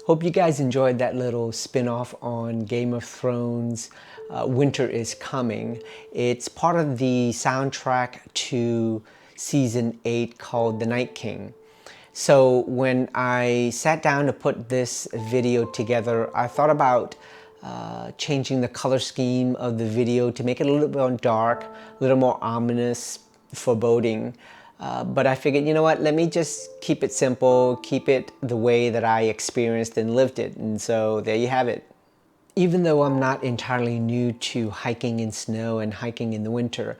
Hope you guys enjoyed that little spin-off on Game of Thrones, Winter is Coming. It's part of the soundtrack to Season 8 called The Night King. So when I sat down to put this video together, I thought about changing the color scheme of the video to make it a little bit more dark, a little more ominous, foreboding. But I figured, you know what, let me just keep it simple, keep it the way that I experienced and lived it. And so there you have it. Even though I'm not entirely new to hiking in snow and hiking in the winter,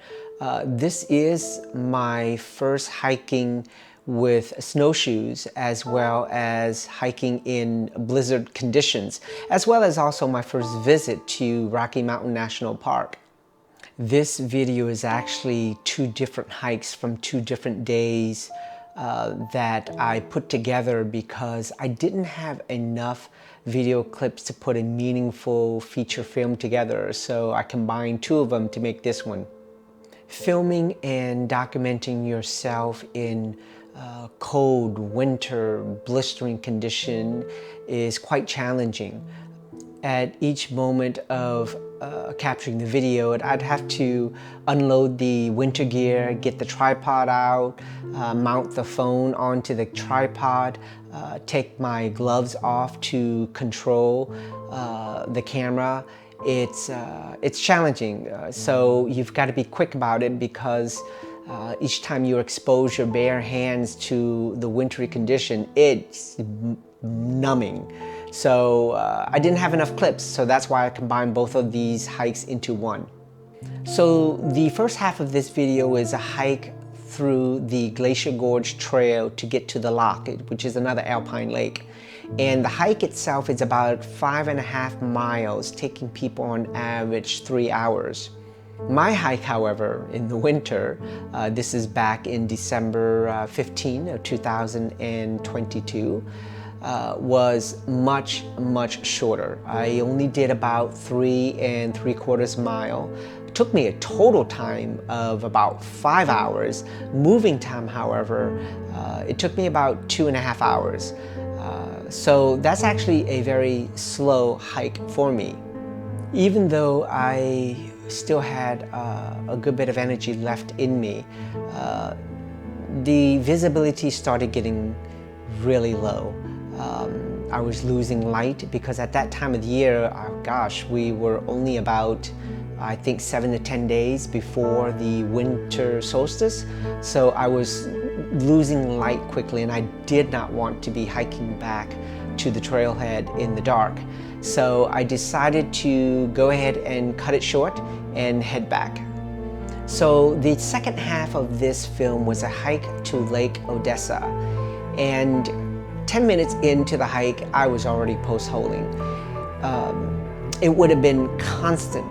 this is my first hiking with snowshoes, as well as hiking in blizzard conditions, as well as also my first visit to Rocky Mountain National Park. This video is actually two different hikes from two different days that I put together because I didn't have enough video clips to put a meaningful feature film together, so I combined two of them to make this one. Filming and documenting yourself in cold winter blistering condition is quite challenging. At each moment of capturing the video, I'd have to unload the winter gear, get the tripod out, mount the phone onto the tripod, take my gloves off to control the camera. It's challenging, so you've got to be quick about it, because each time you expose your bare hands to the wintry condition, it's numbing. So I didn't have enough clips, so that's why I combined both of these hikes into one. So the first half of this video is a hike through the Glacier Gorge trail to get to the loch, which is another alpine lake. And the hike itself is about 5.5 miles, taking people on average 3 hours. My hike, however, in the winter, this is back in December 15 of 2022, was much shorter. I only did about 3 3/4 mile. It took me a total time of about 5 hours. Moving time, however, it took me about 2.5 hours. So that's actually a very slow hike for me. Even though I still had a good bit of energy left in me, the visibility started getting really low. I was losing light, because at that time of the year, gosh, we were only about, I think, 7 to 10 days before the winter solstice. So I was losing light quickly, and I did not want to be hiking back to the trailhead in the dark. So I decided to go ahead and cut it short and head back. So the second half of this film was a hike to Lake Odessa, and 10 minutes into the hike, I was already post-holing. It would have been constant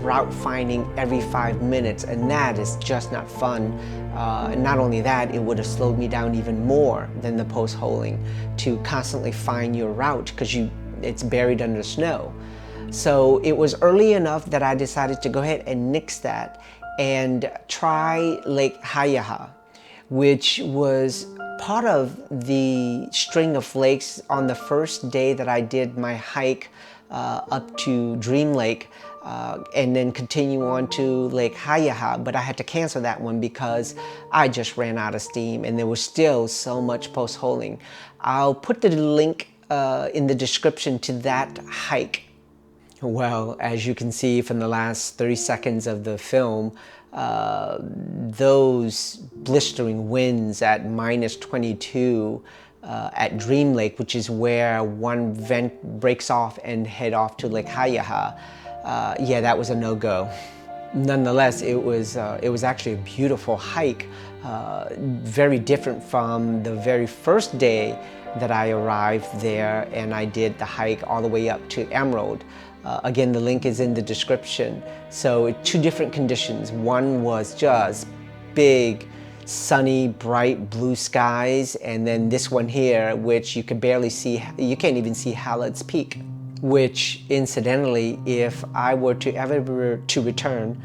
route finding every 5 minutes, and that is just not fun. And not only that, it would have slowed me down even more than the post-holing to constantly find your route, because it's buried under snow. So it was early enough that I decided to go ahead and nix that and try Lake Hayaha, which was part of the string of lakes on the first day that I did my hike up to Dream Lake, and then continue on to Lake Hayaha, but I had to cancel that one because I just ran out of steam and there was still so much post-holing. I'll put the link in the description to that hike. Well, as you can see from the last 30 seconds of the film, those blistering winds at -22 at Dream Lake, which is where one vent breaks off and head off to Lake Hayaha, yeah, that was a no-go. Nonetheless, it was actually a beautiful hike, very different from the very first day that I arrived there and I did the hike all the way up to Emerald. Again, the link is in the description. So two different conditions. One was just big, sunny, bright blue skies, and then this one here, which you could barely see, you can't even see Hallett's Peak, which incidentally, if I were to ever to return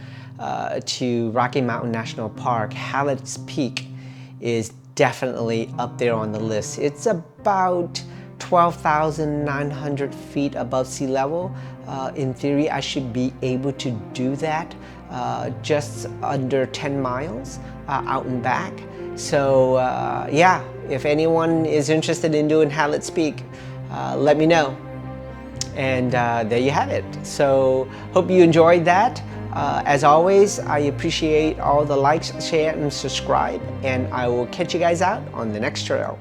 to Rocky Mountain National Park, Hallett's Peak is definitely up there on the list. It's about 12,900 feet above sea level. In theory, I should be able to do that just under 10 miles out and back. So yeah, if anyone is interested in doing Hallett's Peak, let me know. And there you have it. So hope you enjoyed that. As always, I appreciate all the likes, share, and subscribe, and I will catch you guys out on the next trail.